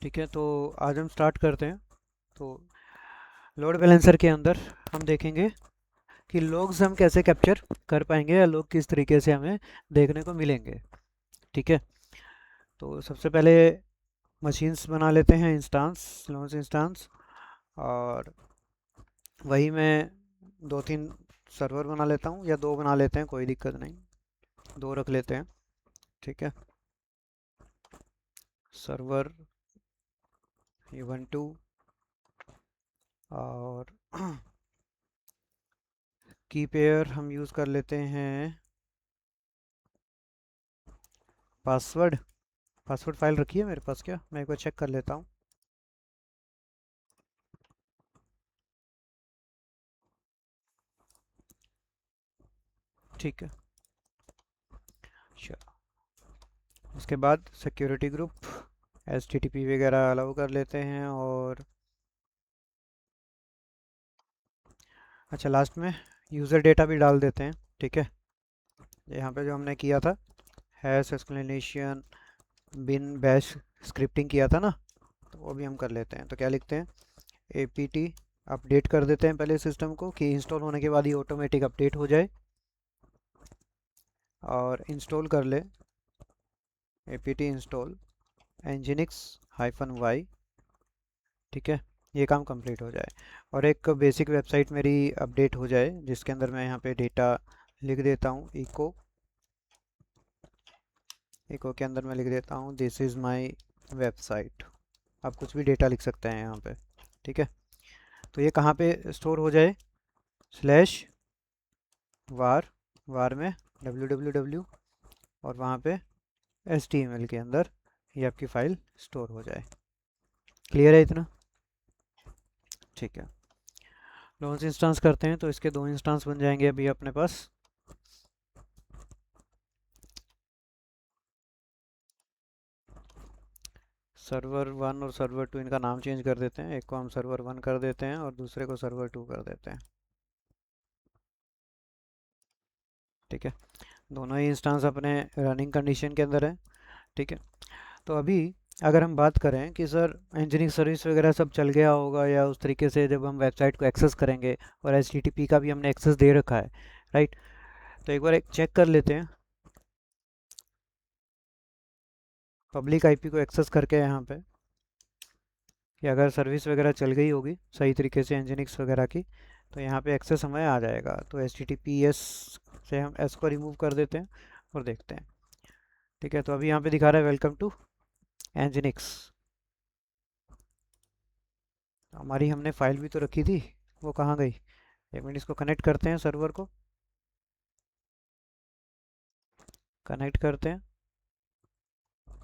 ठीक है, तो आज हम स्टार्ट करते हैं। तो लोड बैलेंसर के अंदर हम देखेंगे कि लॉग्स हम कैसे कैप्चर कर पाएंगे या लॉग किस तरीके से हमें देखने को मिलेंगे। ठीक है, तो सबसे पहले मशीन्स बना लेते हैं, इंस्टांस, लॉन्च इंस्टांस। और वही मैं दो तीन सर्वर बना लेता हूँ या दो बना लेते हैं, कोई दिक्कत नहीं, दो रख लेते हैं। ठीक है, सर्वर इवेंट 2 और की पेयर हम यूज़ कर लेते हैं पासवर्ड। पासवर्ड फाइल रखी है मेरे पास क्या? मैं एक बार चेक कर लेता हूँ। ठीक है, चलो। उसके बाद सिक्योरिटी ग्रुप, एचटीटीपी वगैरह अलाउ कर लेते हैं। और अच्छा, लास्ट में यूज़र डेटा भी डाल देते हैं। ठीक है, यहाँ पे जो हमने किया था, hash explanation bin bash scripting किया था ना, तो वो भी हम कर लेते हैं। तो क्या लिखते हैं, एपीटी अपडेट कर देते हैं पहले सिस्टम को कि इंस्टॉल होने के बाद ही ऑटोमेटिक अपडेट हो जाए। और इंस्टॉल कर ले, एपीटी इंस्टॉल nginx -y। ठीक है, ये काम कंप्लीट हो जाए और एक बेसिक वेबसाइट मेरी अपडेट हो जाए, जिसके अंदर मैं यहाँ पे डेटा लिख देता हूँ। इको, इको के अंदर मैं लिख देता हूँ दिस इज़ माय वेबसाइट। आप कुछ भी डेटा लिख सकते हैं यहाँ पे। ठीक है, तो ये कहाँ पे स्टोर हो जाए, स्लैश वार, वार में www, और वहाँ पे HTML के अंदर ये आपकी फ़ाइल स्टोर हो जाए। क्लियर है इतना? ठीक है, लॉन्च इंस्टेंस करते हैं तो इसके दो इंस्टेंस बन जाएंगे अभी अपने पास। सर्वर 1 और सर्वर 2, इनका नाम चेंज कर देते हैं। एक को हम सर्वर 1 कर देते हैं और दूसरे को सर्वर 2 कर देते हैं। ठीक है, दोनों ही इंस्टेंस अपने रनिंग कंडीशन के अंदर है। ठीक है, तो अभी अगर हम बात करें कि सर इंजीनियरिंग सर्विस वगैरह सब चल गया होगा या उस तरीके से जब हम वेबसाइट को एक्सेस करेंगे, और HTTP का भी हमने एक्सेस दे रखा है, राइट? तो एक बार एक चेक कर लेते हैं पब्लिक आईपी को एक्सेस करके यहाँ पे, कि अगर सर्विस वगैरह चल गई होगी सही तरीके से nginx वगैरह की, तो यहाँ पे एक्सेस हमें आ जाएगा। तो HTTPS से हम S को रिमूव कर देते हैं और देखते हैं। ठीक है, तो अभी यहाँ पे दिखा रहा है वेलकम टू nginx। हमारी हमने फाइल भी तो रखी थी, वो कहाँ गई? एक मिनट, इसको कनेक्ट करते हैं, सर्वर को कनेक्ट करते हैं।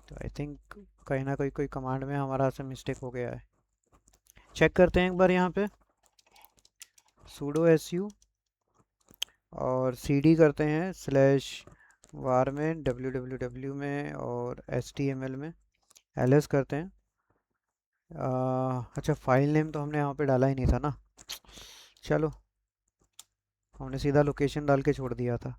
तो आई थिंक कहीं ना कहीं कोई कमांड में हमारा से मिस्टेक हो गया है। चेक करते हैं एक बार यहाँ पे, sudo su और cd करते हैं स्लैश वार में www में और html में ls करते हैं। अच्छा, फाइल नेम तो हमने यहाँ पे डाला ही नहीं था ना। चलो, हमने सीधा लोकेशन डाल के छोड़ दिया था।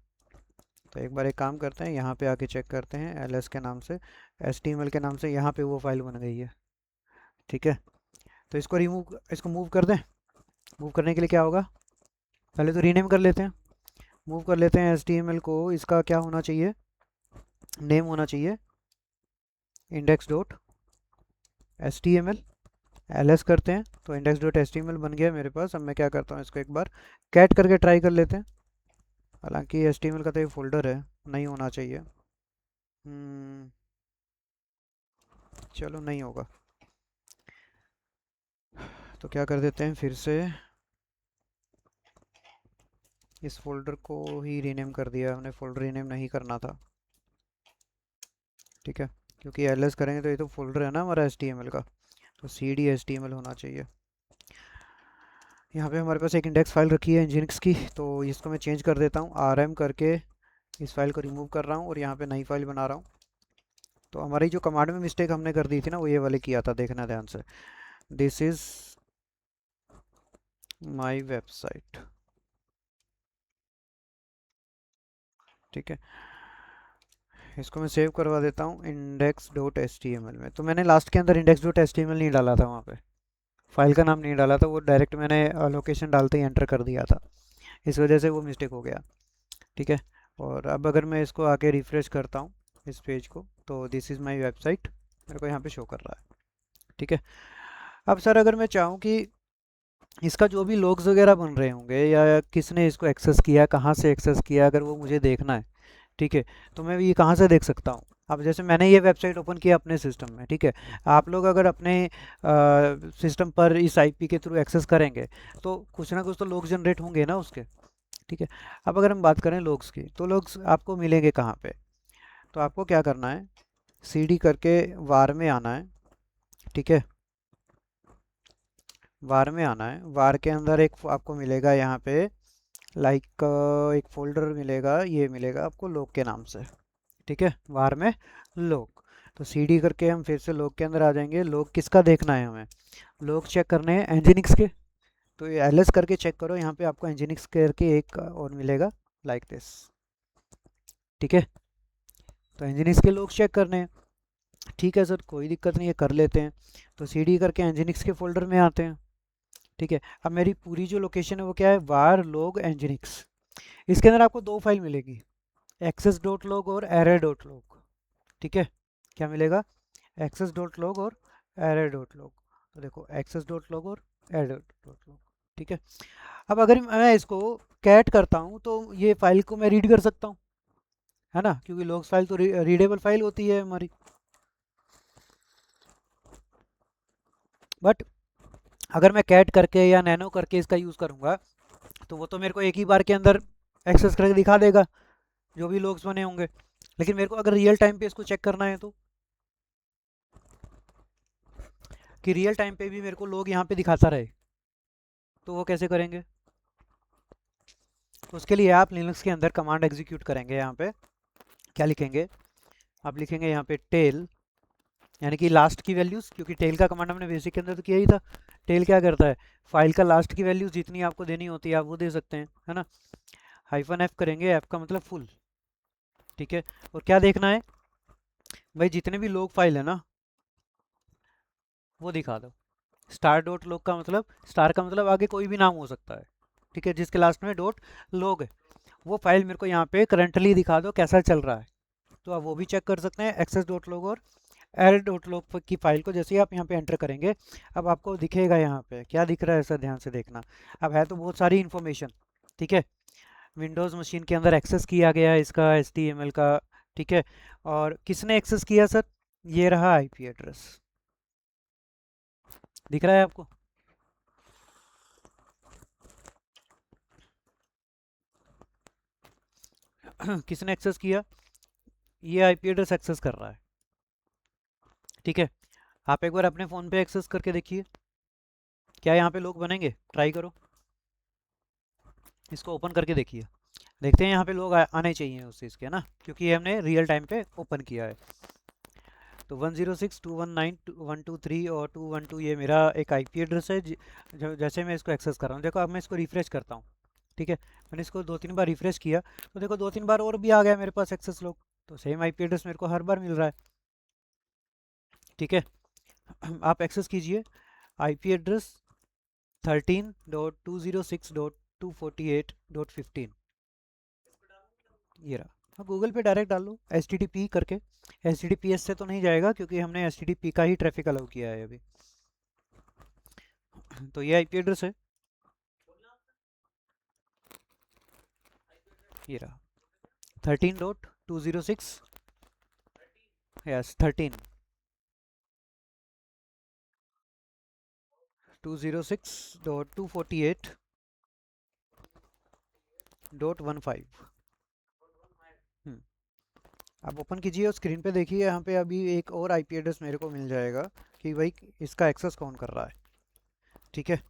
तो एक बार एक काम करते हैं, यहाँ पे आके चेक करते हैं ls के नाम से, html के नाम से यहाँ पे वो फाइल बन गई है। ठीक है, तो इसको मूव कर दें। मूव करने के लिए क्या होगा, पहले तो रीनेम कर लेते हैं। मूव कर लेते हैं HTML को, इसका क्या होना चाहिए, नेम होना चाहिए index dot H T M L. L S करते हैं तो index dot H T M L बन गया मेरे पास। अब मैं क्या करता हूँ, इसको एक बार कैट करके ट्राई कर लेते हैं। हालांकि एच टी एम एल का तो ये फोल्डर है, नहीं होना चाहिए। हम्म, चलो, नहीं होगा तो क्या कर देते हैं, फिर से इस फोल्डर को ही रीनेम कर दिया हमने। फोल्डर रीनेम नहीं करना था। ठीक है, क्योंकि एल एस करेंगे तो ये तो फोल्डर है ना हमारा एच टी एम एल का, तो C D H T M L होना चाहिए। यहाँ पे हमारे पास एक इंडेक्स फाइल रखी है nginx की, तो इसको मैं चेंज कर देता हूँ, rm करके इस फाइल को रिमूव कर रहा हूँ और यहाँ पे नई फाइल बना रहा हूँ। तो हमारी जो कमांड में मिस्टेक हमने कर दी थी ना, वो ये वाले किया था, देखना ध्यान से। This is my website. ठीक है, इसको मैं सेव करवा देता हूँ index.html में। तो मैंने लास्ट के अंदर index.html नहीं डाला था, वहाँ पे फाइल का नाम नहीं डाला था, वो डायरेक्ट मैंने लोकेशन डालते ही एंटर कर दिया था, इस वजह से वो मिस्टेक हो गया। ठीक है। और अब अगर मैं इसको आके रिफ्रेश करता हूँ इस पेज को, तो दिस इज़ माय वेबसाइट मेरे को यहाँ पे शो कर रहा है। ठीक है। अब सर अगर मैं चाहूँ कि इसका जो भी लॉग्स वगैरह बन रहे होंगे या किसने इसको एक्सेस किया, कहाँ से एक्सेस किया, अगर वो मुझे देखना है, ठीक है, तो मैं ये कहाँ से देख सकता हूँ? अब जैसे मैंने ये वेबसाइट ओपन किया अपने सिस्टम में, ठीक है, आप लोग अगर अपने सिस्टम पर इस आईपी के थ्रू एक्सेस करेंगे तो कुछ ना कुछ तो लॉग जनरेट होंगे ना उसके। ठीक है। अब अगर हम बात करें लॉग्स की, तो लॉग्स आपको मिलेंगे कहाँ पे? तो आपको क्या करना है, सीडी करके वार में आना है। ठीक है। वार में आना है, वार के अंदर एक आपको मिलेगा यहाँ पे लाइक एक फोल्डर मिलेगा, ये मिलेगा आपको लोग के नाम से। ठीक है, वार में लोग। तो सीडी करके हम फिर से लोग के अंदर आ जाएंगे। लोग किसका देखना है हमें? लोग चेक करने हैं एनजिनिक्स के। तो ये एलएस करके चेक करो, यहाँ पे आपको एनजिनिक्स करके एक और मिलेगा लाइक दिस। ठीक है। तो एनजिनिक्स के लोग चेक करने हैं। ठीक है सर, कोई दिक्कत नहीं है, कर लेते हैं। तो सीडी करके एनजिनिक्स के फोल्डर में आते हैं। ठीक है। अब मेरी पूरी जो लोकेशन है वो क्या है, वार लोग एनजिनिक्स। इसके अंदर आपको दो फाइल मिलेगी, एक्सेस डॉट लॉग और एरे डॉट लॉग। ठीक है। क्या मिलेगा? एक्सेस डॉट लॉग और एरे डॉट लॉग। तो देखो एक्सेस डॉट लॉग और एरे डॉट लॉग। ठीक है। अब अगर मैं इसको कैट करता हूँ तो ये फाइल को मैं रीड कर सकता हूँ, है ना, क्योंकि लॉग्स फाइल तो रीडेबल फाइल होती है हमारी। बट अगर मैं कैट करके या नैनो करके इसका यूज़ करूँगा तो वो तो मेरे को एक ही बार के अंदर एक्सेस करके दिखा देगा जो भी लॉग्स बने होंगे। लेकिन मेरे को अगर रियल टाइम पे इसको चेक करना है, तो कि रियल टाइम पे भी मेरे को लोग यहाँ पे दिखाता रहे, तो वो कैसे करेंगे? तो उसके लिए आप लिनक्स के अंदर कमांड एग्जीक्यूट करेंगे। यहाँ पे क्या लिखेंगे? आप लिखेंगे यहाँ पे टेल, यानी कि लास्ट की वैल्यूज़, क्योंकि टेल का कमांड हमने बेसिक के अंदर तो किया ही था। टेल क्या करता है, फाइल का लास्ट की वैल्यूज़ जितनी आपको देनी होती है आप वो दे सकते हैं, है ना। हाइफन एफ करेंगे, एफ का मतलब फुल। ठीक है। और क्या देखना है भाई, जितने भी लोग फाइल है ना वो दिखा दो। स्टार डॉट लॉग का मतलब, स्टार का मतलब आगे कोई भी नाम हो सकता है, ठीक है, जिसके लास्ट में डॉट लॉग है, वो फाइल मेरे को यहाँ पे करंटली दिखा दो कैसा चल रहा है। तो आप वो भी चेक कर सकते हैं, एक्सेस डॉट लॉग और एल डॉट लॉग की फाइल को जैसे ही आप यहाँ पे एंटर करेंगे, अब आपको दिखेगा यहाँ पे क्या दिख रहा है, ऐसा ध्यान से देखना। अब है तो बहुत सारी इन्फॉर्मेशन। ठीक है। विंडोज़ मशीन के अंदर एक्सेस किया गया है इसका HTML का। ठीक है। और किसने एक्सेस किया सर? ये रहा आईपी एड्रेस, दिख रहा है आपको? किसने एक्सेस किया? ये आईपी एड्रेस एक्सेस कर रहा है। ठीक है। आप एक बार अपने फ़ोन पे एक्सेस करके देखिए, क्या यहाँ पे लोग बनेंगे? ट्राई करो, इसको ओपन करके देखिए। देखते हैं यहाँ पे लोग आने चाहिए उस चीज़ के ना, क्योंकि ये हमने रियल टाइम पे ओपन किया है। तो 106.219.123 और 212 ये मेरा एक आईपी एड्रेस है। जैसे मैं इसको एक्सेस कर रहा हूँ, देखो अब मैं इसको रिफ़्रेश करता हूँ। ठीक है। मैंने इसको 2-3 बार रिफ़्रेश किया तो देखो 2-3 बार और भी आ गया मेरे पास एक्सेस लोग। तो सेम आईपी एड्रेस मेरे को हर बार मिल रहा है। ठीक है। आप एक्सेस कीजिए आईपी एड्रेस 13.206.248.15, ये रहा। हाँ, गूगल पे डायरेक्ट डाल लो HTTP करके। HTTPS से तो नहीं जाएगा क्योंकि हमने HTTP का ही ट्रैफिक अलाउ किया है अभी। तो ये आईपी एड्रेस है, ये रहा 13.206, यस 13.206.248.15। आप ओपन कीजिए और स्क्रीन पे देखिए, यहाँ पे अभी एक और आईपी एड्रेस मेरे को मिल जाएगा कि भाई इसका एक्सेस कौन कर रहा है। ठीक है।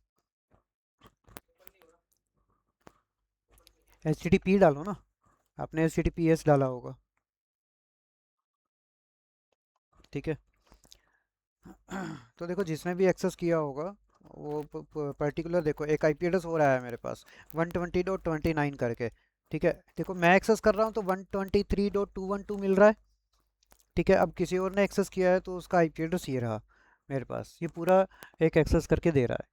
HTTP डालो ना, आपने HTTPS डाला होगा। ठीक है। तो देखो जिसने भी एक्सेस किया होगा वो पर्टिकुलर, देखो एक आईपी एड्रेस हो रहा है मेरे पास 120.29 करके। ठीक है। देखो मैं एक्सेस कर रहा हूँ तो 123.212 मिल रहा है। ठीक है, अब किसी और ने एक्सेस किया है तो उसका आईपी एड्रेस ये रहा मेरे पास, ये पूरा एक एक्सेस करके दे रहा है।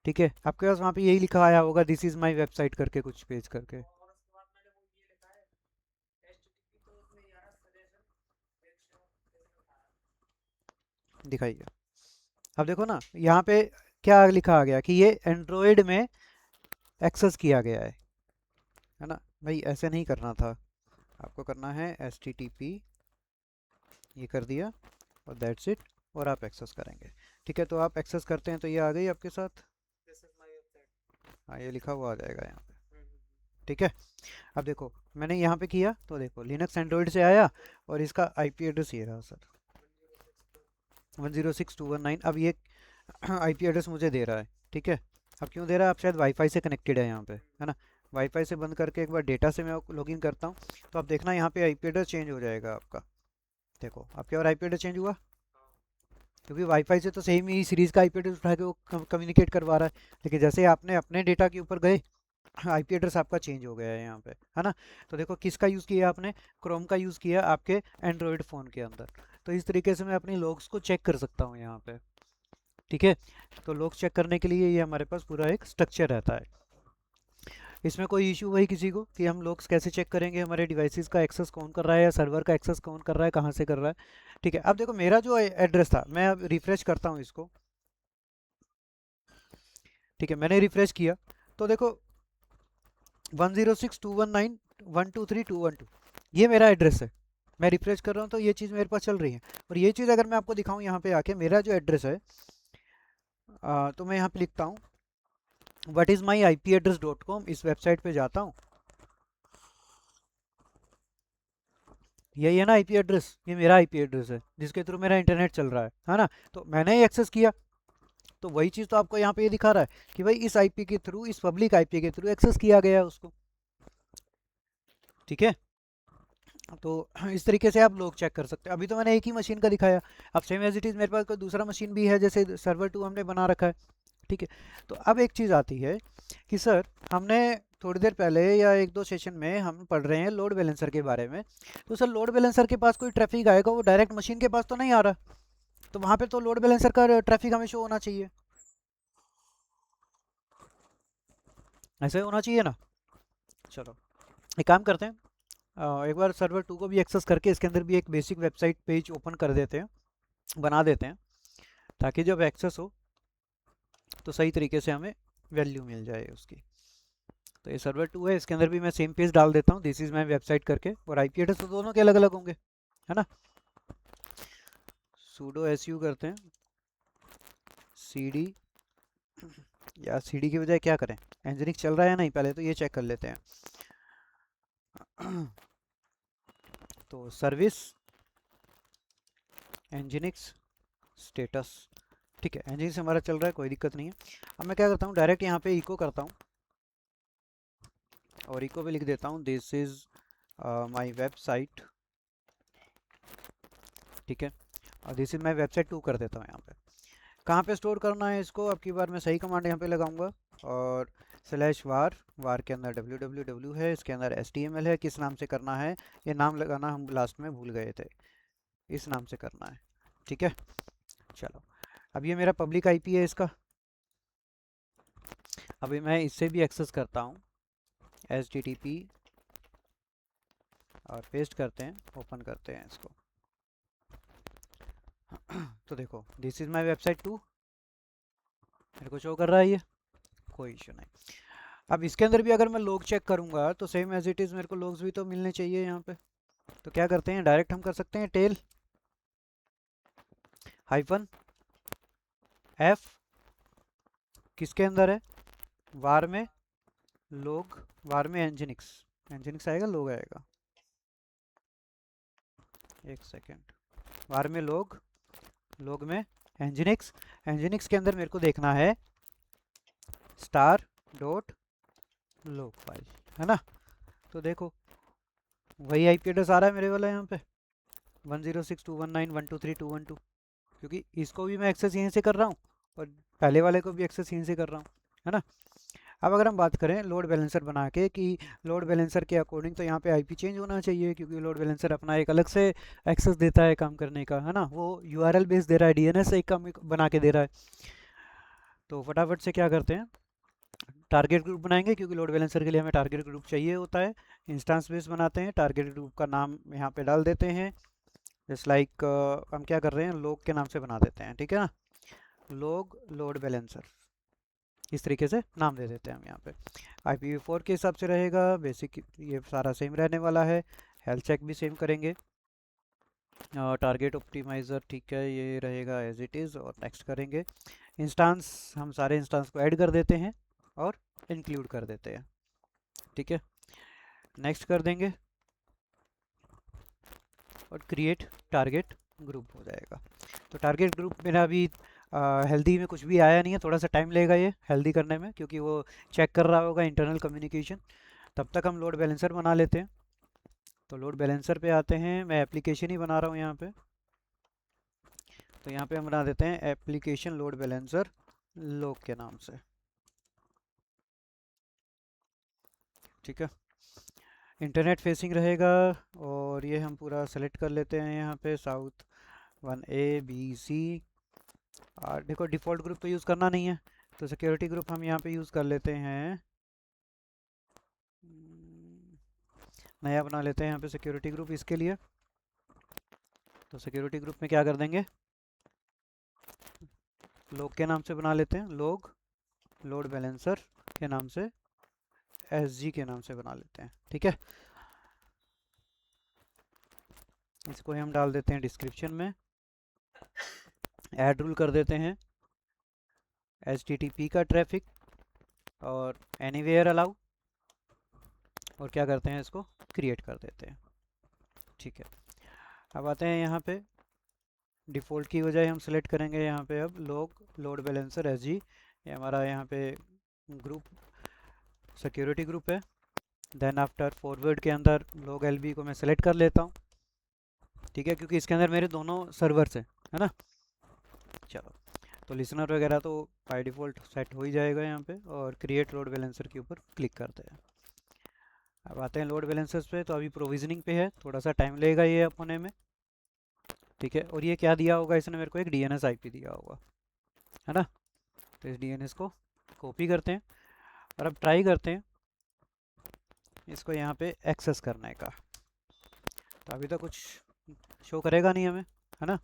ठीक है, आपके पास वहाँ पे यही लिखा आया होगा, दिस इज़ माई वेबसाइट करके कुछ पेज करके। दिखाइए, अब देखो ना यहाँ पे क्या लिखा आ गया कि ये एंड्रॉयड में एक्सेस किया गया है ना। भाई ऐसे नहीं करना था, आपको करना है HTTP, ये कर दिया और दैट्स इट, और आप एक्सेस करेंगे। ठीक है, तो आप एक्सेस करते हैं तो ये आ गई आपके साथ। हाँ, ये लिखा हुआ आ जाएगा यहाँ पे। ठीक है, अब देखो मैंने यहाँ पे किया तो देखो लिनक्स एंड्रॉयड से आया और इसका आईपी एड्रेस ये रहा सर, 106.219। अब ये आईपी एड्रेस मुझे दे रहा है। ठीक है, अब क्यों दे रहा है, आप शायद वाईफाई से कनेक्टेड है यहाँ पे, है ना। वाईफाई से बंद करके एक बार डेटा से मैं लॉगिन करता हूँ, तो आप देखना यहाँ पे आईपी एड्रेस चेंज हो जाएगा आपका। देखो आपके और आईपी एड्रेस चेंज हुआ, क्योंकि वाईफाई से तो सेम ही सीरीज़ का आईपी एड्रेस उठा के वो कम्युनिकेट करवा रहा है। लेकिन जैसे आपने अपने डेटा के ऊपर गए, आईपी एड्रेस आपका चेंज हो गया है यहाँ पे, है ना। तो देखो किसका यूज़ किया आपने, क्रोम का यूज़ किया आपके एंड्रॉयड फ़ोन के अंदर। तो इस तरीके से मैं अपनी लॉग्स को चेक कर सकता हूँ यहाँ पे। ठीक है, तो लॉग्स चेक करने के लिए ये हमारे पास पूरा एक स्ट्रक्चर रहता है। इसमें कोई इशू वही किसी को कि हम लॉग्स कैसे चेक करेंगे, हमारे डिवाइसेस का एक्सेस कौन कर रहा है या सर्वर का एक्सेस कौन कर रहा है, कहाँ से कर रहा है। ठीक है, अब देखो मेरा जो एड्रेस था, मैं अब रिफ्रेश करता हूँ इसको। ठीक है, मैंने रिफ्रेश किया तो देखो 106.219.123.212 ये मेरा एड्रेस है। मैं रिफ्रेश कर रहा हूँ तो ये चीज़ मेरे पास चल रही है। और ये चीज़ अगर मैं आपको दिखाऊँ यहाँ पे आके, मेरा जो एड्रेस है, तो मैं यहाँ पे लिखता हूँ what is my IP address.com, इस वेबसाइट पे जाता हूँ। यही है ना आईपी एड्रेस, ये मेरा आईपी एड्रेस है जिसके थ्रू मेरा इंटरनेट चल रहा है ना। तो मैंने ही एक्सेस किया, तो वही चीज़ तो आपको यहाँ पे ये दिखा रहा है कि भाई इस आईपी के थ्रू, इस पब्लिक आईपी के थ्रू एक्सेस किया गया है उसको। ठीक है, तो इस तरीके से आप लोग चेक कर सकते हैं। अभी तो मैंने एक ही मशीन का दिखाया, अब सेम एज इट इज़ मेरे पास कोई दूसरा मशीन भी है, जैसे सर्वर 2 हमने बना रखा है। ठीक है, तो अब एक चीज़ आती है कि सर हमने थोड़ी देर पहले या एक दो सेशन में हम पढ़ रहे हैं लोड बैलेंसर के बारे में। तो सर लोड बैलेंसर के पास कोई ट्रैफिक आएगा, वो डायरेक्ट मशीन के पास तो नहीं आ रहा, तो वहाँ पे तो लोड बैलेंसर का ट्रैफिक हमें शो होना चाहिए, ऐसे होना चाहिए ना। चलो एक काम करते हैं, एक बार सर्वर 2 को भी एक्सेस करके इसके अंदर भी एक बेसिक वेबसाइट पेज ओपन कर देते हैं, बना देते हैं, ताकि जब एक्सेस हो तो सही तरीके से हमें वैल्यू मिल जाए उसकी। तो ये सर्वर 2 है, इसके अंदर भी मैं सेम पेज डाल देता हूँ, दिस इज़ माई वेबसाइट करके, और आईपी एड्रेस तो दोनों के अलग अलग होंगे, है ना। सूडो su करते हैं, cd, या cd की बजाय क्या करें, एंजिनिक्स चल रहा है या नहीं, पहले तो ये चेक कर लेते हैं। तो सर्विस एंजिनिक्स स्टेटस, ठीक है, एंजिनिक्स हमारा चल रहा है, कोई दिक्कत नहीं है। अब मैं क्या करता हूँ, डायरेक्ट यहाँ पे इको करता हूँ और इको पे लिख देता हूँ दिस इज़ माई वेबसाइट। ठीक है, और दिस इज़ माई वेबसाइट 2 कर देता हूँ यहाँ पे। कहाँ पे स्टोर करना है इसको, अब की बार मैं सही कमांड यहाँ पे लगाऊंगा, और /var, वार के अंदर www है, इसके अंदर html है। किस नाम से करना है, ये नाम लगाना हम लास्ट में भूल गए थे, इस नाम से करना है। ठीक है, चलो अब ये मेरा पब्लिक आईपी है इसका। अभी मैं इससे भी एक्सेस करता हूँ, HTTP, और पेस्ट करते हैं, ओपन करते हैं इसको। तो देखो दिस इज़ माई वेबसाइट 2, मेरे को शो कर रहा है ये, कोई इशू नहीं। अब इसके अंदर भी अगर मैं लॉग चेक करूंगा तो सेम एज इट इज़ मेरे को लॉग्स भी तो मिलने चाहिए यहाँ पे। तो क्या करते हैं, डायरेक्ट हम कर सकते हैं टेल -f, किसके अंदर है, वार में लॉग, वार में एंजिनिक्स, एंजिनिक्स आएगा लॉग आएगा, एक सेकेंड, वार में लॉग, लॉग में एंजिनिक्स, एंजिनिक्स के अंदर मेरे को देखना है star.log फाइल, है ना। तो देखो वही आईपी एड्रेस आ रहा है मेरे वाला यहाँ पे 106.219.123.212, क्योंकि इसको भी मैं एक्सेस यहीं से कर रहा हूँ और पहले वाले को भी एक्सेस यहीं से कर रहा हूँ, है ना। अब अगर हम बात करें लोड बैलेंसर बना के कि लोड बैलेंसर के अकॉर्डिंग तो यहाँ पे आईपी चेंज होना चाहिए, क्योंकि लोड बैलेंसर अपना एक अलग से एक्सेस देता है काम करने का, है ना, वो यूआरएल बेस दे रहा है, डीएनएस एक काम बना के दे रहा है। तो फटाफट से क्या करते हैं, टारगेट ग्रुप बनाएंगे, क्योंकि लोड बैलेंसर के लिए हमें टारगेट ग्रुप चाहिए होता है। इंस्टेंस बेस बनाते हैं, टारगेट ग्रुप का नाम यहाँ पे डाल देते हैं, जस्ट लाइक हम क्या कर रहे हैं, लोग के नाम से बना देते हैं, ठीक है ना, लोग लोड बैलेंसर, इस तरीके से नाम दे देते हैं हम यहाँ पे। IPv4 के हिसाब से रहेगा, बेसिक ये सारा सेम रहने वाला है। हेल्थ चेक भी सेम करेंगे, टारगेट ऑप्टिमाइज़र ठीक है ये रहेगा एज इट इज़, और नेक्स्ट करेंगे। इंस्टांस हम सारे इंस्टांस को ऐड कर देते हैं और इंक्लूड कर देते हैं, ठीक है, नेक्स्ट कर देंगे और क्रिएट टारगेट ग्रुप हो जाएगा। तो टारगेट ग्रुप मेरा अभी हेल्दी में कुछ भी आया नहीं है, थोड़ा सा टाइम लेगा ये हेल्दी करने में, क्योंकि वो चेक कर रहा होगा इंटरनल कम्युनिकेशन। तब तक हम लोड बैलेंसर बना लेते हैं। तो लोड बैलेंसर पे आते हैं, मैं एप्लीकेशन ही बना रहा हूँ यहाँ पे। तो यहाँ पे हम बना देते हैं एप्लीकेशन लोड बैलेंसर लोग के नाम से, ठीक है। इंटरनेट फेसिंग रहेगा, और ये हम पूरा सेलेक्ट कर लेते हैं यहाँ पे, साउथ 1A B C। और देखो डिफ़ॉल्ट ग्रुप तो यूज़ करना नहीं है, तो सिक्योरिटी ग्रुप हम यहाँ पे यूज़ कर लेते हैं, नया बना लेते हैं यहाँ पे सिक्योरिटी ग्रुप इसके लिए। तो सिक्योरिटी ग्रुप में क्या कर देंगे, लोग के नाम से बना लेते हैं, लोग लोड बैलेंसर के नाम से, SG के नाम से बना लेते हैं, ठीक है। इसको हम डाल देते हैं डिस्क्रिप्शन में, ऐड रूल कर देते हैं HTTP का ट्रैफिक और एनीवेयर अलाउ, और क्या करते हैं इसको क्रिएट कर देते हैं, ठीक है। अब आते हैं यहाँ पे, डिफ़ॉल्ट की बजाय हम सेलेक्ट करेंगे यहाँ पे अब लोग लोड बैलेंसर SG, ये हमारा यहाँ पे ग्रुप सिक्योरिटी ग्रुप है। देन आफ्टर फॉरवर्ड के अंदर लोग LB को मैं सेलेक्ट कर लेता हूँ, ठीक है, क्योंकि इसके अंदर मेरे दोनों सर्वर्स हैं, है ना। चलो, तो लिसनर वगैरह तो बाय डिफ़ॉल्ट सेट हो ही जाएगा यहाँ पे, और क्रिएट लोड बैलेंसर के ऊपर क्लिक करते हैं। अब आते हैं लोड बैलेंसर्स पे, तो अभी प्रोविजनिंग पे है, थोड़ा सा टाइम लेगा ये अब होने में, ठीक है। और ये क्या दिया होगा इसने मेरे को, एक DNS IP दिया होगा, है ना। तो इस DNS को कॉपी करते हैं और अब ट्राई करते हैं इसको यहाँ पे एक्सेस करने का। तो अभी तो कुछ शो करेगा नहीं हमें, है ना,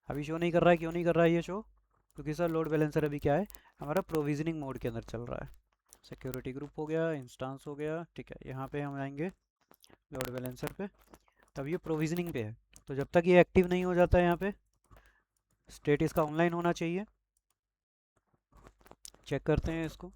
अभी शो नहीं कर रहा है। क्यों नहीं कर रहा है ये शो, क्योंकि सर लोड बैलेंसर अभी क्या है, हमारा प्रोविजनिंग मोड के अंदर चल रहा है। सिक्योरिटी ग्रुप हो गया, इंस्टांस हो गया, ठीक है। यहाँ पे हम आएंगे लोड बैलेंसर पे, तब ये प्रोविजनिंग पे है, तो जब तक ये एक्टिव नहीं हो जाता है यहाँ पे, स्टेट इसका ऑनलाइन होना चाहिए। चेक करते हैं इसको,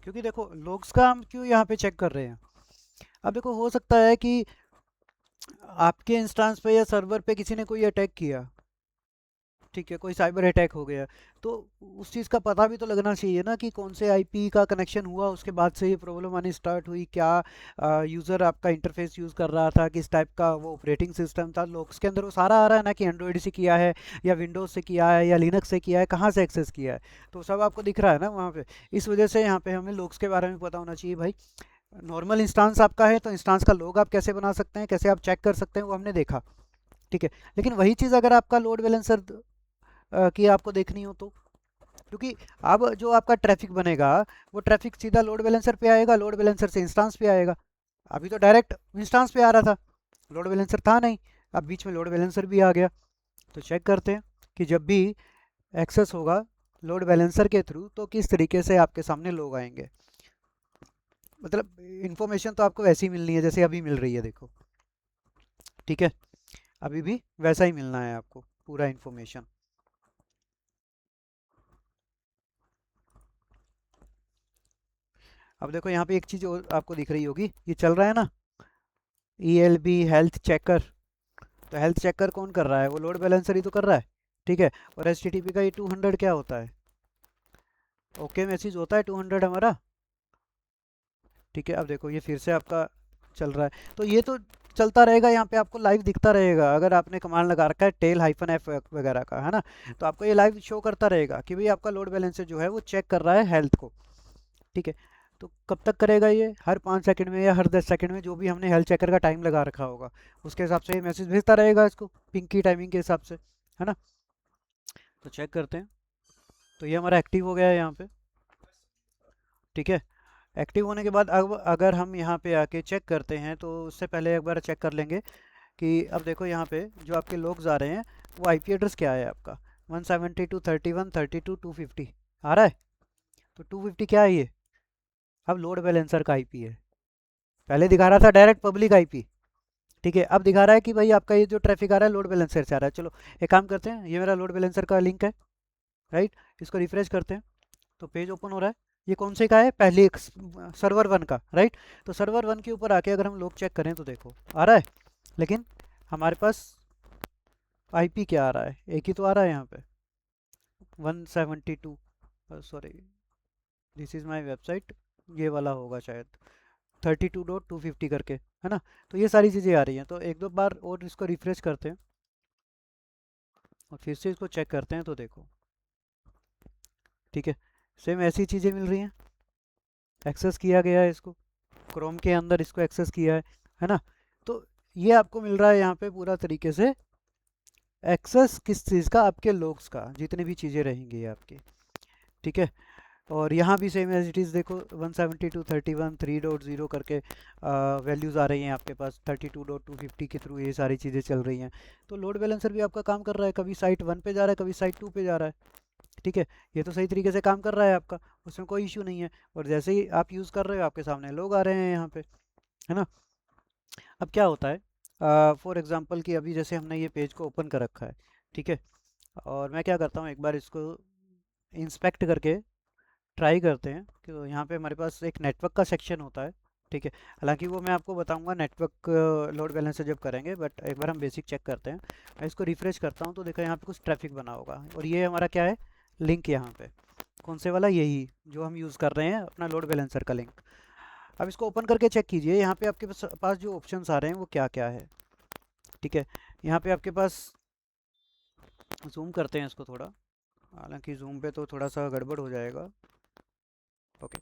क्योंकि देखो लोग्स का हम क्यों यहाँ पे चेक कर रहे हैं। अब देखो हो सकता है कि आपके इंस्टांस पे या सर्वर पे किसी ने कोई अटैक किया, ठीक है, कोई साइबर अटैक हो गया, तो उस चीज़ का पता भी तो लगना चाहिए ना कि कौन से आईपी का कनेक्शन हुआ, उसके बाद से ये प्रॉब्लम आनी स्टार्ट हुई, क्या यूज़र आपका इंटरफेस यूज़ कर रहा था, किस टाइप का वो ऑपरेटिंग सिस्टम था, लोग्स के अंदर वो सारा आ रहा है ना, कि एंड्रॉयड से किया है या विंडोज़ से किया है या लिनक्स से किया है, कहाँ से एक्सेस किया है, तो सब आपको दिख रहा है ना वहाँ पे। इस वजह से यहाँ पे हमें लोग्स के बारे में पता होना चाहिए भाई। नॉर्मल इंस्टांस आपका है तो इंस्टांस का लोग आप कैसे बना सकते हैं, कैसे आप चेक कर सकते हैं, वो हमने देखा, ठीक है। लेकिन वही चीज़ अगर आपका लोड बैलेंसर की आपको देखनी हो तो, क्योंकि अब जो आपका ट्रैफिक बनेगा वो ट्रैफिक सीधा लोड बैलेंसर पे आएगा, लोड बैलेंसर से इंस्टांस पे आएगा। अभी तो डायरेक्ट इंस्टांस पे आ रहा था, लोड बैलेंसर था नहीं, अब बीच में लोड बैलेंसर भी आ गया। तो चेक करते हैं कि जब भी एक्सेस होगा लोड बैलेंसर के थ्रू तो किस तरीके से आपके सामने लोग आएंगे। मतलब इन्फॉर्मेशन तो आपको वैसी ही मिलनी है जैसे अभी मिल रही है, देखो, ठीक है, अभी भी वैसा ही मिलना है आपको पूरा इन्फॉर्मेशन। अब देखो यहाँ पे एक चीज़ और आपको दिख रही होगी, ये चल रहा है ना ELB हेल्थ चेकर। तो हेल्थ चेकर कौन कर रहा है, वो लोड बैलेंसर ही तो कर रहा है, ठीक है। और HTTP का ये 200 क्या होता है, ओके मैसेज होता है 200 हमारा, ठीक है। अब देखो ये फिर से आपका चल रहा है, तो ये तो चलता रहेगा, यहाँ पे आपको लाइव दिखता रहेगा। अगर आपने कमांड लगा रखा है टेल हाइफन एफ वगैरह का, है ना, तो आपको ये लाइव शो करता रहेगा कि भाई आपका लोड बैलेंसर जो है वो चेक कर रहा है हेल्थ को। ठीक है, तो कब तक करेगा ये? हर 5 सेकंड में या हर 10 सेकंड में, जो भी हमने हेल्थ चेकर का टाइम लगा रखा होगा उसके हिसाब से ये मैसेज भेजता रहेगा इसको, पिंक की टाइमिंग के हिसाब से, है ना। तो चेक करते हैं। तो ये हमारा एक्टिव हो गया है यहाँ पे। ठीक है, एक्टिव होने के बाद अब अगर हम यहाँ पे आके चेक करते हैं तो उससे पहले एक बार चेक कर लेंगे कि अब देखो यहाँ पे जो आपके लोग आ रहे हैं वो आईपी एड्रेस क्या है आपका, 172.31.32.250 आ रहा है। तो 250 क्या है ये? अब लोड बैलेंसर का आईपी है। पहले दिखा रहा था डायरेक्ट पब्लिक आईपी। ठीक है, अब दिखा रहा है कि भाई आपका ये जो ट्रैफिक आ रहा है लोड बैलेंसर से आ रहा है। चलो एक काम करते हैं, ये मेरा लोड बैलेंसर का लिंक है, राइट, इसको रिफ्रेश करते हैं तो पेज ओपन हो रहा है। ये कौन से का है? पहले सर्वर 1 का, राइट। तो सर्वर 1 के ऊपर आके अगर हम लोग चेक करें तो देखो आ रहा है, लेकिन हमारे पास आईपी क्या आ रहा है? एक ही तो आ रहा है यहाँ पे, 172, sorry this is my website, ये वाला होगा शायद, 32.250 करके, है ना। तो ये सारी चीज़ें आ रही हैं। तो एक दो बार और इसको रिफ्रेश करते हैं और फिर से इसको चेक करते हैं तो देखो, ठीक है, सेम ऐसी चीज़ें मिल रही हैं। एक्सेस किया गया है इसको, क्रोम के अंदर इसको एक्सेस किया है ना। तो ये आपको मिल रहा है यहाँ पे पूरा तरीके से एक्सेस किस चीज़ का? आपके लोग्स का, जितनी भी चीज़ें रहेंगी आपकी। ठीक है, और यहाँ भी सेम एज इट इज़ देखो, 172.31.3.0 करके वैल्यूज़ आ रही हैं आपके पास, 32.250 के थ्रू ये सारी चीज़ें चल रही हैं। तो लोड बैलेंसर भी आपका काम कर रहा है, कभी साइट 1 पे जा रहा है, कभी साइट 2 पे जा रहा है। ठीक है, ये तो सही तरीके से काम कर रहा है आपका, उसमें कोई इशू नहीं है। और जैसे ही आप यूज़ कर रहे हो आपके सामने लोग आ रहे हैं यहाँ पे, है ना। अब क्या होता है, फॉर एग्जांपल कि अभी जैसे हमने ये पेज को ओपन कर रखा है, ठीक है, और मैं क्या करता हूँ, एक बार इसको इंस्पेक्ट करके ट्राई करते हैं कि तो यहाँ पे हमारे पास एक नेटवर्क का सेक्शन होता है। ठीक है, हालांकि वो मैं आपको बताऊंगा नेटवर्क लोड बैलेंसर जब करेंगे, बट एक बार हम बेसिक चेक करते हैं। मैं इसको रिफ्रेश करता हूँ तो देखो यहाँ पे कुछ ट्रैफिक बना होगा, और ये हमारा क्या है? लिंक यहाँ पे कौन से वाला? यही जो हम यूज़ कर रहे हैं अपना लोड बैलेंसर का लिंक। अब इसको ओपन करके चेक कीजिए यहाँ पे आपके पास जो ऑप्शंस आ रहे हैं वो क्या क्या है। ठीक है, यहाँ पे आपके पास, जूम करते हैं इसको थोड़ा, हालांकि जूम पे तो थोड़ा सा गड़बड़ हो जाएगा। ओके,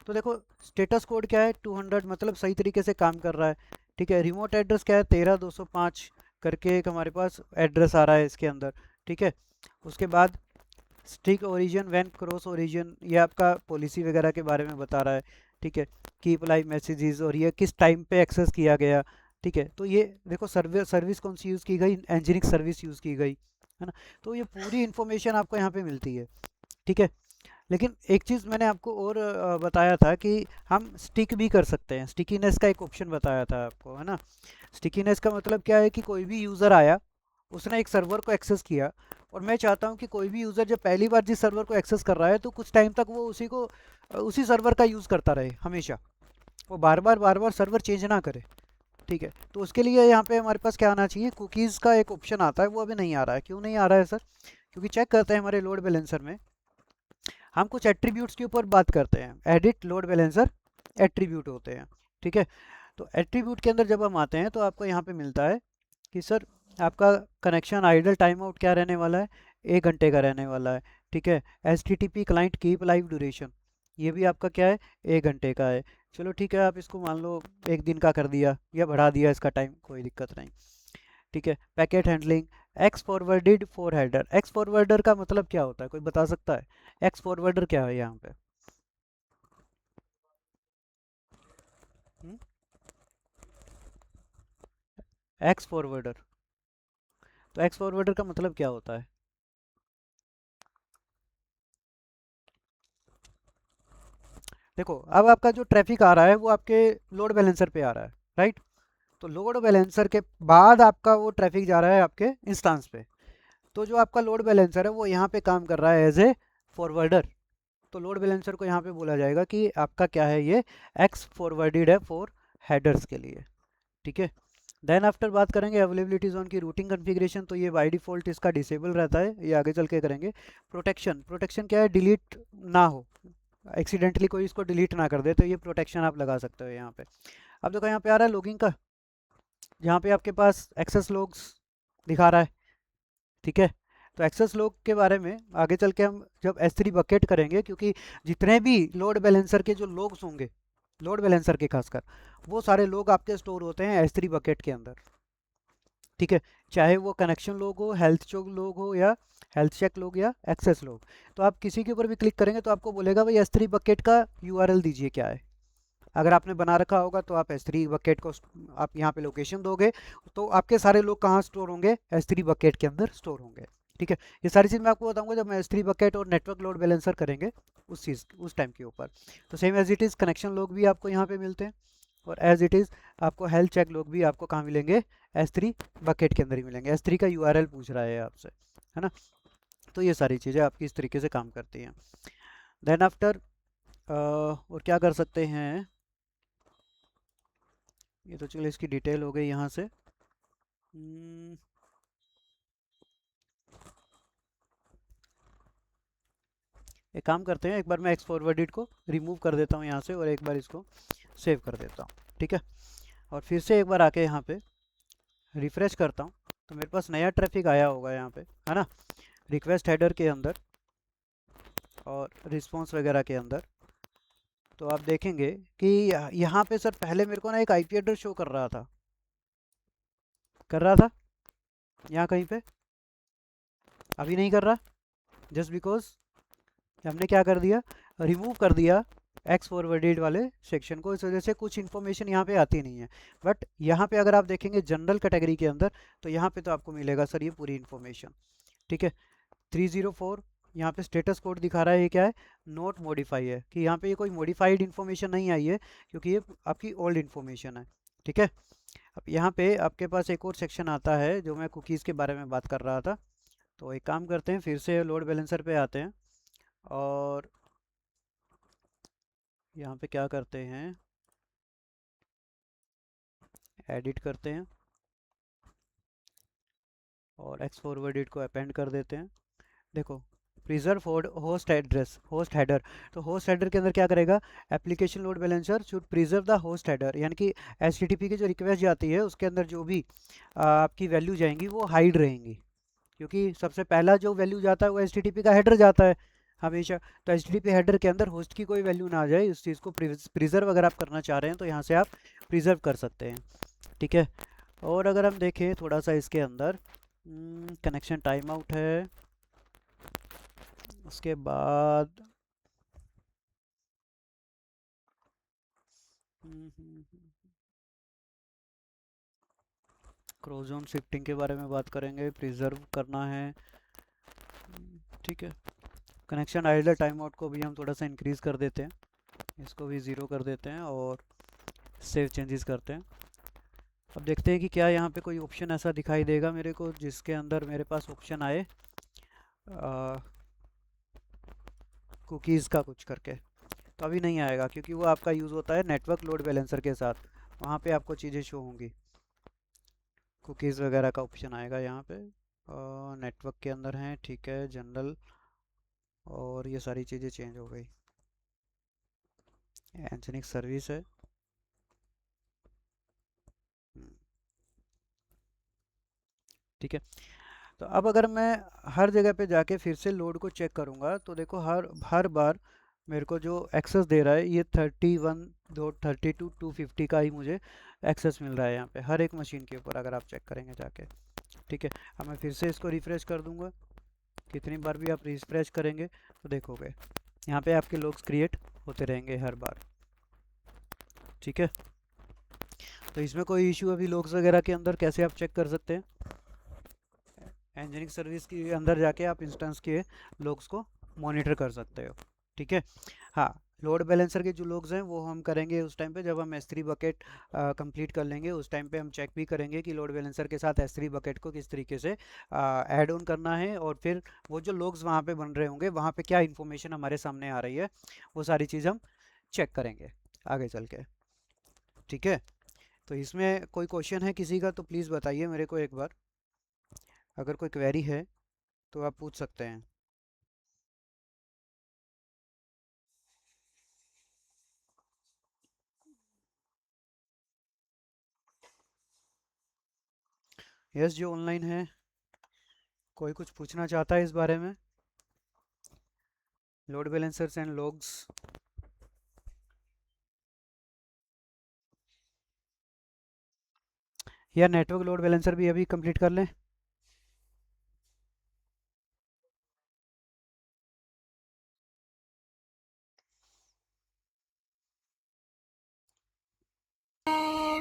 तो देखो स्टेटस कोड क्या है? 200, मतलब सही तरीके से काम कर रहा है। ठीक है, रिमोट एड्रेस क्या है? 13205 करके एक हमारे पास एड्रेस आ रहा है इसके अंदर। ठीक है, उसके बाद strict origin when cross origin, ये आपका पॉलिसी वगैरह के बारे में बता रहा है। ठीक है, कीप लाइव मैसेजेस, और ये किस टाइम पे एक्सेस किया गया। ठीक है, तो ये देखो सर्विस कौन सी यूज़ की गई? एंजिनिक सर्विस यूज़ की गई, है ना। तो ये पूरी इन्फॉर्मेशन आपको यहाँ पे मिलती है। ठीक है, लेकिन एक चीज़ मैंने आपको और बताया था कि हम स्टिक भी कर सकते हैं, स्टिकीनेस का एक ऑप्शन बताया था आपको, है ना। स्टिकीनेस का मतलब क्या है कि कोई भी यूज़र आया, उसने एक सर्वर को एक्सेस किया, और मैं चाहता हूँ कि कोई भी यूज़र जब पहली बार जिस सर्वर को एक्सेस कर रहा है तो कुछ टाइम तक वो उसी सर्वर का यूज़ करता रहे हमेशा, वो बार बार सर्वर चेंज ना करे। ठीक है, तो उसके लिए यहाँ पे हमारे पास क्या आना चाहिए? कुकीज़ का एक ऑप्शन आता है, वो अभी नहीं आ रहा है। क्यों नहीं आ रहा है सर? क्योंकि चेक करते हैं हमारे लोड बैलेंसर में, हम कुछ एट्रीब्यूट्स के ऊपर बात करते हैं, एडिट लोड बैलेंसर एट्रीब्यूट होते हैं। ठीक है, तो एट्रीब्यूट के अंदर जब हम आते हैं तो आपको यहाँ पे मिलता है कि सर आपका कनेक्शन आइडल टाइम आउट क्या रहने वाला है? 1 घंटे का रहने वाला है। ठीक है, H T T P client keep live duration, ये भी आपका क्या है? 1 घंटे का है। चलो ठीक है, आप इसको मान लो 1 दिन का कर दिया या बढ़ा दिया इसका टाइम, कोई दिक्कत नहीं। ठीक है, packet handling, x forwarded for header, x forwarder का मतलब क्या होता है? कोई बता सकता है? एक्स फॉरवर्डर क्या है यहाँ पे? एक्स फॉरवर्डर, तो एक्स फॉरवर्डर का मतलब क्या होता है? देखो अब आपका जो ट्रैफिक आ रहा है वो आपके लोड बैलेंसर पे आ रहा है, राइट। तो लोड बैलेंसर के बाद आपका वो ट्रैफिक जा रहा है आपके इंस्टांस पे। तो जो आपका लोड बैलेंसर है वो यहाँ पे काम कर रहा है एज ए फॉरवर्डर। तो लोड बैलेंसर को यहाँ पे बोला जाएगा कि आपका क्या है? ये एक्स फॉरवर्डेड है फॉर हेडर्स के लिए। ठीक है, देन आफ्टर बात करेंगे अवेलेबिलिटी जोन की रूटिंग कॉन्फ़िगरेशन, तो ये बाय डिफ़ॉल्ट इसका डिसेबल रहता है, ये आगे चल के करेंगे। प्रोटेक्शन, प्रोटेक्शन क्या है? डिलीट ना हो, एक्सीडेंटली कोई इसको डिलीट ना कर दे, तो ये प्रोटेक्शन आप लगा सकते हो यहाँ पे। अब देखो यहाँ पे आ रहा है लॉगिंग का, जहाँ पे आपके पास एक्सेस लॉग्स दिखा रहा है, ठीक है। तो एक्सेस लॉग के बारे में आगे चल के हम जब S3 बकेट करेंगे, क्योंकि जितने भी लोड बैलेंसर के जो लॉग्स होंगे, लोड बैलेंसर के खासकर, वो सारे लोग आपके स्टोर होते हैं S3 बकेट के अंदर, ठीक है। चाहे वो कनेक्शन लोग हो, हेल्थ चेक लोग हो, या हेल्थ चेक लोग, या एक्सेस लोग। तो आप किसी के ऊपर भी क्लिक करेंगे तो आपको बोलेगा भाई S3 बकेट का यूआरएल दीजिए क्या है। अगर आपने बना रखा होगा तो आप S3 बकेट को आप यहाँ पे लोकेशन दोगे, तो आपके सारे लोग कहाँ स्टोर होंगे, S3 बकेट के अंदर स्टोर होंगे, ठीक है। ये सारी चीज़ मैं आपको बताऊंगा जब मैं S3 बकेट और नेटवर्क लोड बैलेंसर करेंगे उस चीज़ उस टाइम के ऊपर। तो same as it is connection लोग भी आपको यहाँ पे मिलते हैं, और एज इट इज़ आपको हेल्थ चेक लोग भी आपको कहाँ मिलेंगे, S3 बकेट के अंदर ही मिलेंगे। S3 का यूआरएल पूछ रहा है आपसे, है ना। तो ये सारी चीज़ें आपकी इस तरीके से काम करती हैं। देन आफ्टर और क्या कर सकते हैं, ये तो चलो इसकी डिटेल हो गई यहाँ से। हम्म, एक काम करते हैं, एक बार मैं एक्स फॉरवर्डेड को रिमूव कर देता हूँ यहाँ से, और एक बार इसको सेव कर देता हूँ, ठीक है। और फिर से एक बार आके यहाँ पे रिफ्रेश करता हूँ, तो मेरे पास नया ट्रैफिक आया होगा यहाँ पे, है ना, रिक्वेस्ट हेडर के अंदर और रिस्पॉन्स वगैरह के अंदर। तो आप देखेंगे कि यहाँ पे सर पहले मेरे को ना एक आईपी एड्रेस शो कर रहा था यहाँ कहीं पे, अभी नहीं कर रहा, जस्ट बिकॉज हमने क्या कर दिया, रिमूव कर दिया एक्स फॉरवर्डेड वाले सेक्शन को। इस वजह से कुछ इन्फॉर्मेशन यहाँ पे आती नहीं है। बट यहाँ पे अगर आप देखेंगे जनरल कैटेगरी के अंदर, तो यहाँ पे तो आपको मिलेगा सर ये पूरी इन्फॉर्मेशन, ठीक है। 304 यहाँ पे स्टेटस कोड दिखा रहा है, ये क्या है, नोट मॉडिफाई है, कि यहाँ पे ये कोई मॉडिफाइड इन्फॉर्मेशन नहीं आई है, क्योंकि ये आपकी ओल्ड इन्फॉर्मेशन है, ठीक है। अब यहाँ पे आपके पास एक और सेक्शन आता है जो मैं कुकीज़ के बारे में बात कर रहा था। तो एक काम करते हैं, फिर से लोड बैलेंसर पे आते हैं, और यहाँ पे क्या करते हैं, एडिट करते हैं, और एक्स फॉरवर्डेड को अपेंड कर देते हैं। देखो, preserve host address, host header. तो होस्ट हेडर के अंदर क्या करेगा, application load balancer should preserve the host header, यानी कि HTTP की जो रिक्वेस्ट जाती है उसके अंदर जो भी आपकी वैल्यू जाएंगी वो हाइड रहेंगी, क्योंकि सबसे पहला जो वैल्यू जाता है वो HTTP का हेडर जाता है हमेशा। तो HTTP हेडर के अंदर होस्ट की कोई वैल्यू ना आ जाए, उस चीज़ को प्रिजर्व अगर आप करना चाह रहे हैं तो यहाँ से आप प्रिजर्व कर सकते हैं, ठीक है। और अगर हम देखें थोड़ा सा इसके अंदर, कनेक्शन टाइम आउट है, उसके बाद क्रोजोन शिफ्टिंग के बारे में बात करेंगे, प्रिजर्व करना है, ठीक है। कनेक्शन आइडल टाइम आउट को भी हम थोड़ा सा इंक्रीज कर देते हैं, इसको भी ज़ीरो कर देते हैं, और सेव चेंजेस करते हैं। अब देखते हैं कि क्या यहाँ पे कोई ऑप्शन ऐसा दिखाई देगा मेरे को जिसके अंदर मेरे पास ऑप्शन आए कुकीज़ का कुछ करके। तो अभी नहीं आएगा, क्योंकि वो आपका यूज़ होता है नेटवर्क लोड बैलेंसर के साथ, वहाँ पे आपको चीज़ें शो होंगी, कुकीज़ वगैरह का ऑप्शन आएगा यहाँ पे। नेटवर्क के अंदर हैं, ठीक है, जनरल, और ये सारी चीज़ें चेंज हो गई। एंजनिक सर्विस है, हम्म, ठीक है। तो अब अगर मैं हर जगह पे जाके फिर से लोड को चेक करूँगा, तो देखो हर हर बार मेरे को जो एक्सेस दे रहा है ये 32 250 का ही मुझे एक्सेस मिल रहा है यहाँ पे हर एक मशीन के ऊपर, अगर आप चेक करेंगे जाके, ठीक है। अब मैं फिर से इसको रिफ़्रेश कर दूंगा, कितनी बार भी आप रिफ़्रेश करेंगे तो देखोगे यहाँ पे आपके लॉग्स क्रिएट होते रहेंगे हर बार, ठीक है। तो इसमें कोई इशू अभी लॉग्स वगैरह के अंदर कैसे आप चेक कर सकते हैं, इंजीनियरिंग सर्विस के अंदर जाके आप इंस्टेंस के लॉग्स को मॉनिटर कर सकते हो, ठीक है। हाँ, लोड बैलेंसर के जो लोग्स हैं वो हम करेंगे उस टाइम पे जब हम S3 बकेट कंप्लीट कर लेंगे। उस टाइम पे हम चेक भी करेंगे कि लोड बैलेंसर के साथ S3 बकेट को किस तरीके से ऐड ऑन करना है, और फिर वो जो लोग्स वहाँ पे बन रहे होंगे वहाँ पे क्या इन्फॉर्मेशन हमारे सामने आ रही है, वो सारी चीज़ हम चेक करेंगे आगे चल के, ठीक है। तो इसमें कोई क्वेश्चन है किसी का तो प्लीज़ बताइए मेरे को एक बार, अगर कोई क्वेरी है तो आप पूछ सकते हैं। यस, जो ऑनलाइन है, कोई कुछ पूछना चाहता है इस बारे में? Load balancers and logs. या नेटवर्क लोड बैलेंसर भी अभी कंप्लीट कर लें?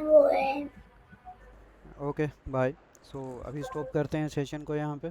वो है। Okay, bye. सो अभी स्टॉप करते हैं सेशन को यहाँ पे।